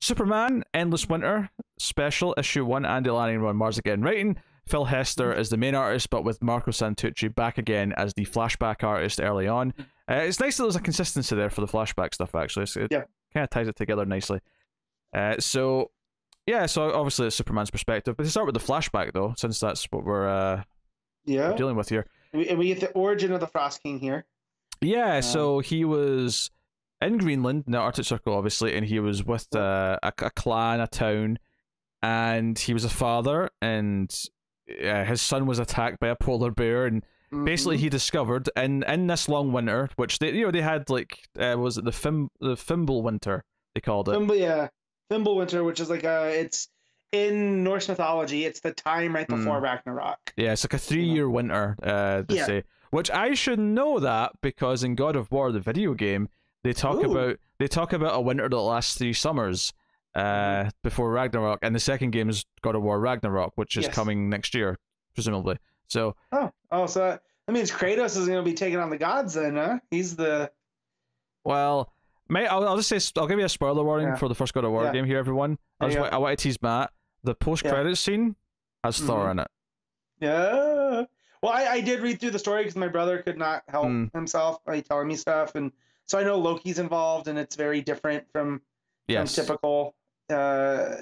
Superman Endless Winter Special Issue 1, Andy Lanning and Ron Mars again writing. Phil Hester is the main artist, but with Marco Santucci back again as the flashback artist early on. It's nice that there's a consistency there for the flashback stuff, actually. So it kind of ties it together nicely. So obviously it's Superman's perspective. But to start with the flashback, though, since that's what we're dealing with here. And we get the origin of the Frost King here. Yeah, so he was in Greenland, in the Arctic Circle, obviously, and he was with a clan, a town, and he was a father, and his son was attacked by a polar bear, and basically he discovered in this long winter, which they had like was it the Fimble winter they called it? Fimble winter, which is like it's in Norse mythology, it's the time right before Ragnarok. Yeah, it's like a 3-year winter, they say. Which I should know that because in God of War, the video game, they talk about a winter that lasts 3 summers before Ragnarok, and the second game is God of War Ragnarok, which is coming next year, presumably. So so that means Kratos is going to be taking on the gods then, huh? He's the... Well, mate, I'll just say, I'll give you a spoiler warning for the first God of War game here, everyone. I want to tease Matt. The post-credits scene has Thor in it. Yeah. Well, I did read through the story because my brother could not help himself by telling me stuff, and so I know Loki's involved, and it's very different from typical, So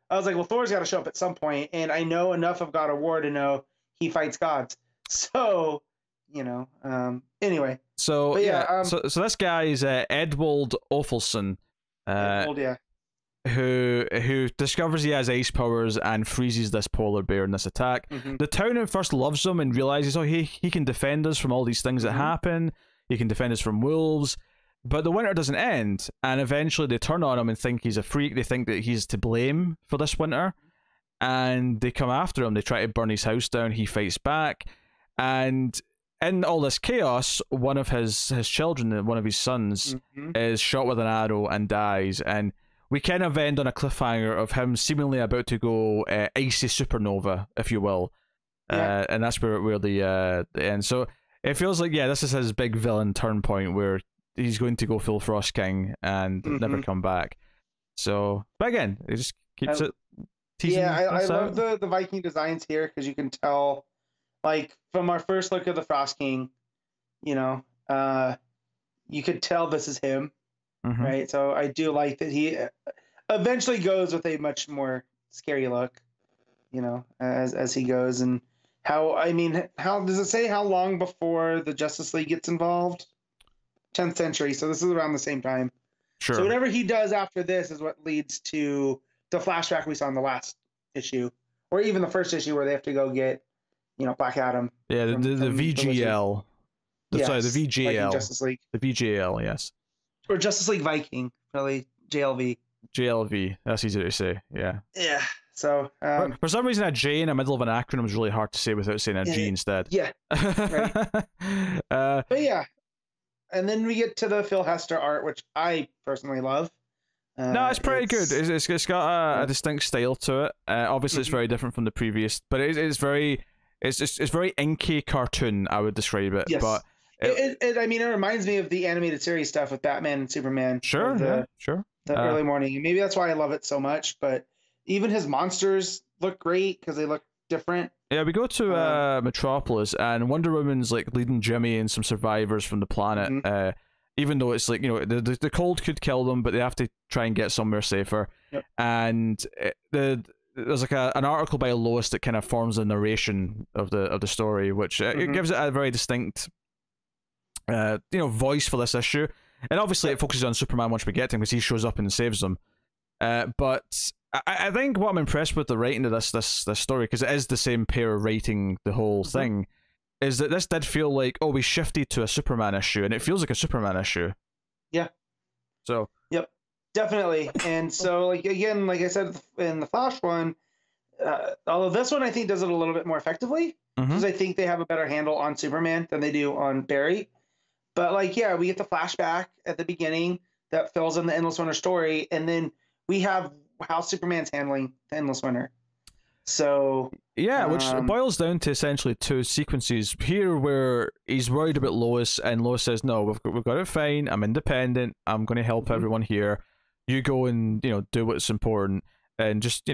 I was like, well, Thor's got to show up at some point, and I know enough of God of War to know he fights gods. So, anyway. So so this guy is Edwald Offelson, who discovers he has ice powers and freezes this polar bear in this attack. The town at first loves him and realizes, he can defend us from all these things that happen. He can defend us from wolves. But the winter doesn't end, and eventually they turn on him and think he's a freak. They think that he's to blame for this winter, and they come after him. They try to burn his house down. He fights back, and in all this chaos, one of his children, one of his sons, is shot with an arrow and dies. And we kind of end on a cliffhanger of him seemingly about to go icy supernova, if you will, and that's where the end. So it feels like this is his big villain turn point where he's going to go full Frost King and never come back. So, but again, it just keeps it teasing. Yeah, I love the Viking designs here because you can tell, like, from our first look of the Frost King, you could tell this is him, right? So I do like that he eventually goes with a much more scary look, as he goes. And how does it say how long before the Justice League gets involved? 10th century, so this is around the same time. Sure. So whatever he does after this is what leads to the flashback we saw in the last issue, or even the first issue where they have to go get, Black Adam. Yeah, the VGL. Sorry, the VGL. Viking Justice League. The VGL, yes. Or Justice League Viking, really. JLV. JLV. That's easy to say. Yeah. Yeah. So for some reason, a J in the middle of an acronym is really hard to say without saying a G instead. Yeah. Right. But yeah. And then we get to the Phil Hester art, which I personally love. No, it's pretty good. It's got a distinct style to it. Obviously, it's very different from the previous, but it's very inky cartoon. I would describe it. Yes. But it reminds me of the animated series stuff with Batman and Superman. Sure, The early morning, and maybe that's why I love it so much. But even his monsters look great because they look different. Yeah, we go to Metropolis, and Wonder Woman's like leading Jimmy and some survivors from the planet. Even though it's like, the cold could kill them, but they have to try and get somewhere safer. Yep. And there's like an article by Lois that kind of forms the narration of the story, which it gives it a very distinct voice for this issue. And obviously it focuses on Superman once we get to him because he shows up and saves them. But I think what I'm impressed with the writing of this story, because it is the same pair writing the whole thing, is that this did feel like, we shifted to a Superman issue, and it feels like a Superman issue. Yeah. So. Yep, definitely. And so, like I said in the Flash one, although this one I think does it a little bit more effectively, because I think they have a better handle on Superman than they do on Barry. But we get the flashback at the beginning that fills in the Endless Winter story, and then we have how Superman's handling the Endless Winter. So yeah, which boils down to essentially 2 sequences here where he's worried about Lois, and Lois says, "No, we've got it fine. I'm independent. I'm going to help everyone here. You go and do what's important, and just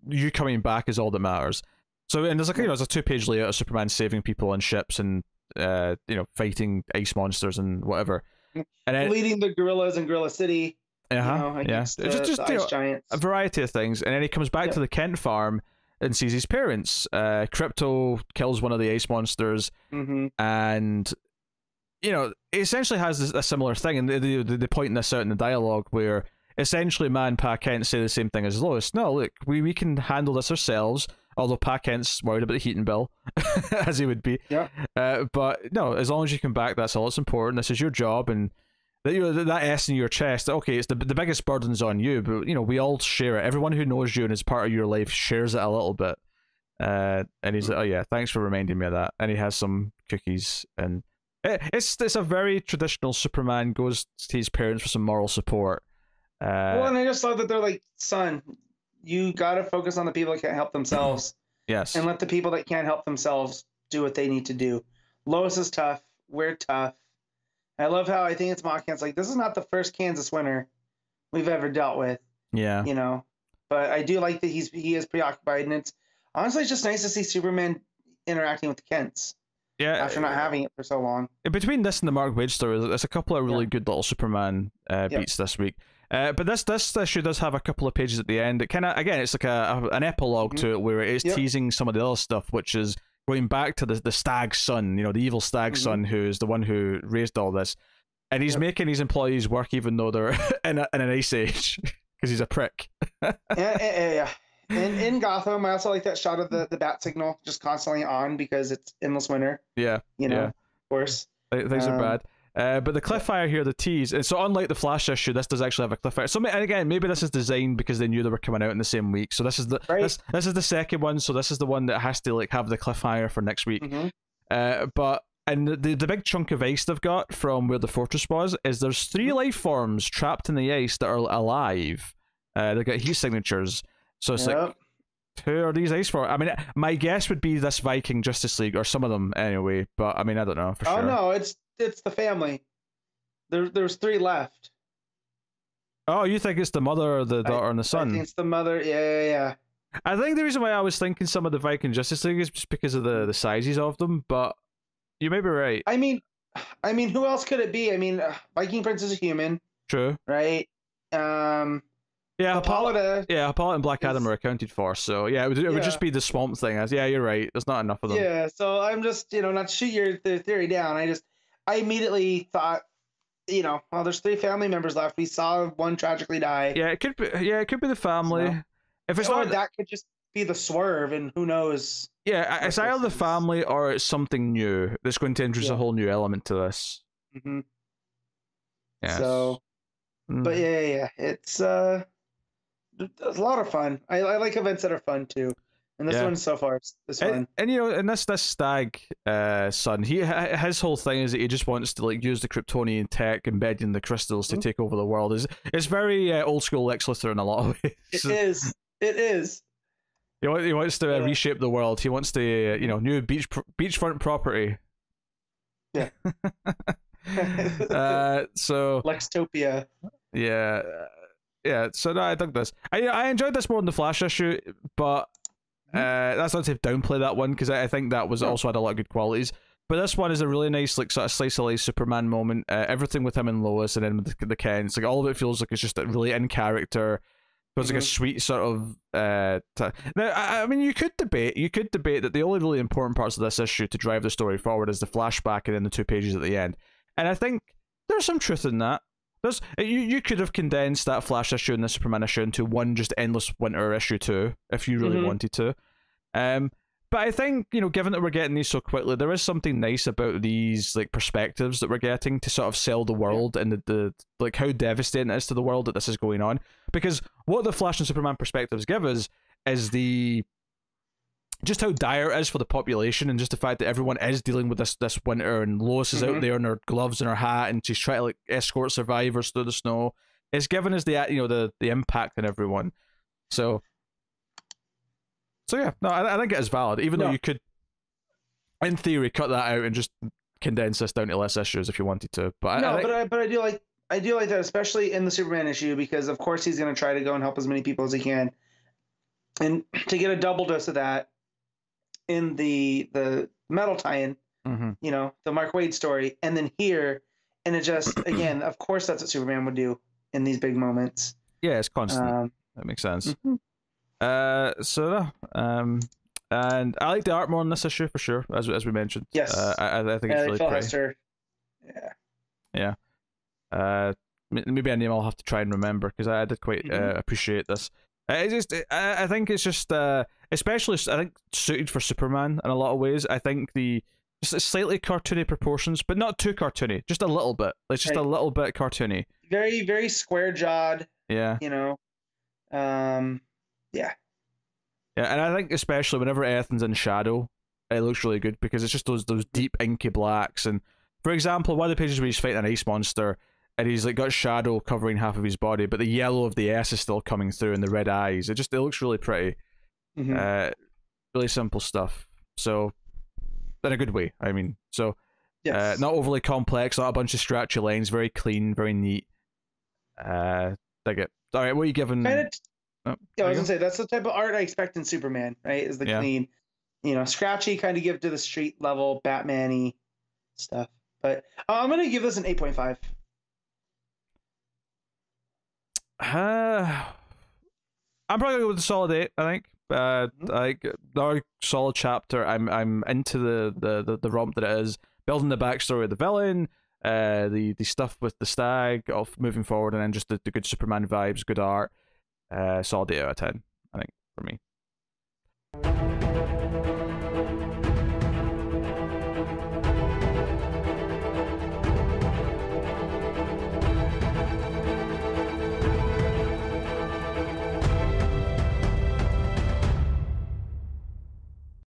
you coming back is all that matters. So, and there's like there's a 2-page layout of Superman saving people on ships and fighting ice monsters and whatever, and then, leading the gorillas in Gorilla City. Just the ice giants. A variety of things, and then he comes back to the Kent farm and sees his parents. Crypto kills one of the ice monsters, and it essentially has a similar thing, and they point this out in the dialogue where essentially Man Pa Kent say the same thing as Lois. No, look, we can handle this ourselves. Although Pa Kent's worried about the heating bill, as he would be. Yeah. But no, as long as you come back, that's all that's important. This is your job, and that S in your chest. Okay, it's the biggest burden's on you, but we all share it. Everyone who knows you and is part of your life shares it a little bit. And he's like, oh yeah, thanks for reminding me of that. And he has some cookies, and it's a very traditional Superman goes to his parents for some moral support. Well, and I just thought that they're like, son, you got to focus on the people that can't help themselves. Yes. And let the people that can't help themselves do what they need to do. Lois is tough. We're tough. I love how I think it's Ma Kent's like, this is not the first Kansas winter we've ever dealt with. Yeah. But I do like that he is preoccupied, and it's honestly it's just nice to see Superman interacting with the Kents. Yeah. After not having it for so long. Between this and the Mark Waid story, there's a couple of really good little Superman beats this week. But this issue does have a couple of pages at the end. It kind of, again, it's like an epilogue to it where it is teasing some of the other stuff, which is going back to the Stag's son, the evil Stag's son, who's the one who raised all this, and he's making his employees work even though they're in an ice age because he's a prick. Yeah. And in Gotham, I also like that shot of the bat signal just constantly on because it's endless winter. Yeah, of course. Things are bad. But the cliffhanger here, the tease, and so unlike the Flash issue, this does actually have a cliffhanger. So, and again, maybe this is designed because they knew they were coming out in the same week. So this is this is the second one. So this is the one that has to have the cliffhanger for next week. But the big chunk of ice they've got from where the fortress was is there's 3 life forms trapped in the ice that are alive. They've got heat signatures. So it's like, who are these ice forms? I mean, my guess would be this Viking Justice League or some of them anyway. But I mean, I don't know for sure. Oh no, it's the family. There's 3 left. Oh, you think it's the mother, the daughter, and the son? I think it's the mother. Yeah. I think the reason why I was thinking some of the Viking Justice League is just because of the sizes of them, but you may be right. I mean, who else could it be? I mean, Viking Prince is a human. True. Right. Yeah, Hippolyta. Hippolyta and Black Adam are accounted for, so yeah, it would just be the Swamp Thing. Yeah, you're right. There's not enough of them. Yeah, so I'm just not to shoot your theory down. I immediately thought, well, there's 3 family members left. We saw one tragically die. Yeah, it could be. Yeah, it could be the family. So, if it's or not, that could just be the Swerve, and who knows? Yeah, it's either the family or it's something new that's going to introduce a whole new element to this. Yeah. So, but yeah, it's a lot of fun. I like events that are fun too. And this one so far is fun. And and this Stag son, his whole thing is that he just wants to use the Kryptonian tech embedded in the crystals to take over the world. It's very old school Lex Luthor in a lot of ways. It is. He wants to reshape the world. He wants to new beachfront property. Yeah. So Lextopia. Yeah. So no, I dug this. I enjoyed this more than the Flash issue, but that's not to downplay that one because I think that was also had a lot of good qualities. But this one is a really nice sort of slice of life Superman moment. Everything with him and Lois, and then with the Kents, all of it feels like it's just really in character. Feels like a sweet sort of. Now, I mean, you could debate that the only really important parts of this issue to drive the story forward is the flashback and then the 2 pages at the end. And I think there's some truth in that. You could have condensed that Flash issue and the Superman issue into one just endless winter issue 2 if you really wanted to. But I think, given that we're getting these so quickly, there is something nice about these perspectives that we're getting to sort of sell the world and the how devastating it is to the world that this is going on. Because what the Flash and Superman perspectives give us is just how dire it is for the population, and just the fact that everyone is dealing with this winter, and Lois is out there in her gloves and her hat, and she's trying to escort survivors through the snow. It's given us the impact on everyone. So yeah, no, I think it is valid, even though you could, in theory, cut that out and just condense this down to less issues if you wanted to. But I do I do like that, especially in the Superman issue, because of course he's going to try to go and help as many people as he can, and to get a double dose of that in the Metal tie-in, you know, the Mark Waid story, and then here, and it just again, of course, that's what Superman would do in these big moments. Yeah, it's constant. That makes sense. And I like the art more in this issue for sure, as we mentioned. Yes, I think it's really pretty. Hester. Yeah. Maybe a name I'll have to try and remember, because I did quite appreciate this. I think it's just especially I think suited for Superman in a lot of ways. I think just slightly cartoony proportions, but not too cartoony, just a little bit. It's just a little bit cartoony. Very, very square jawed. Yeah. You know. Yeah. Yeah, and I think especially whenever Ethan's in shadow, it looks really good, because it's just those deep inky blacks. And for example, one of the pages where he's fighting an ice monster, and he's like got shadow covering half of his body, but the yellow of the S is still coming through, and the red eyes. It looks really pretty. Really simple stuff. So, in a good way, I mean. So, not overly complex, not a bunch of scratchy lines, very clean, very neat. Dig it. All right, what are you giving? I was gonna say that's the type of art I expect in Superman, right? Is the clean, you know, scratchy kind of give to the street level Batman-y stuff. But I'm gonna give this an 8.5. I'm probably gonna go with a solid 8. I think. Like another solid chapter. I'm into the romp that it is, building the backstory of the villain, the stuff with the stag, of moving forward, and then just the good Superman vibes, good art. Solid 8 out of 10, I think, for me.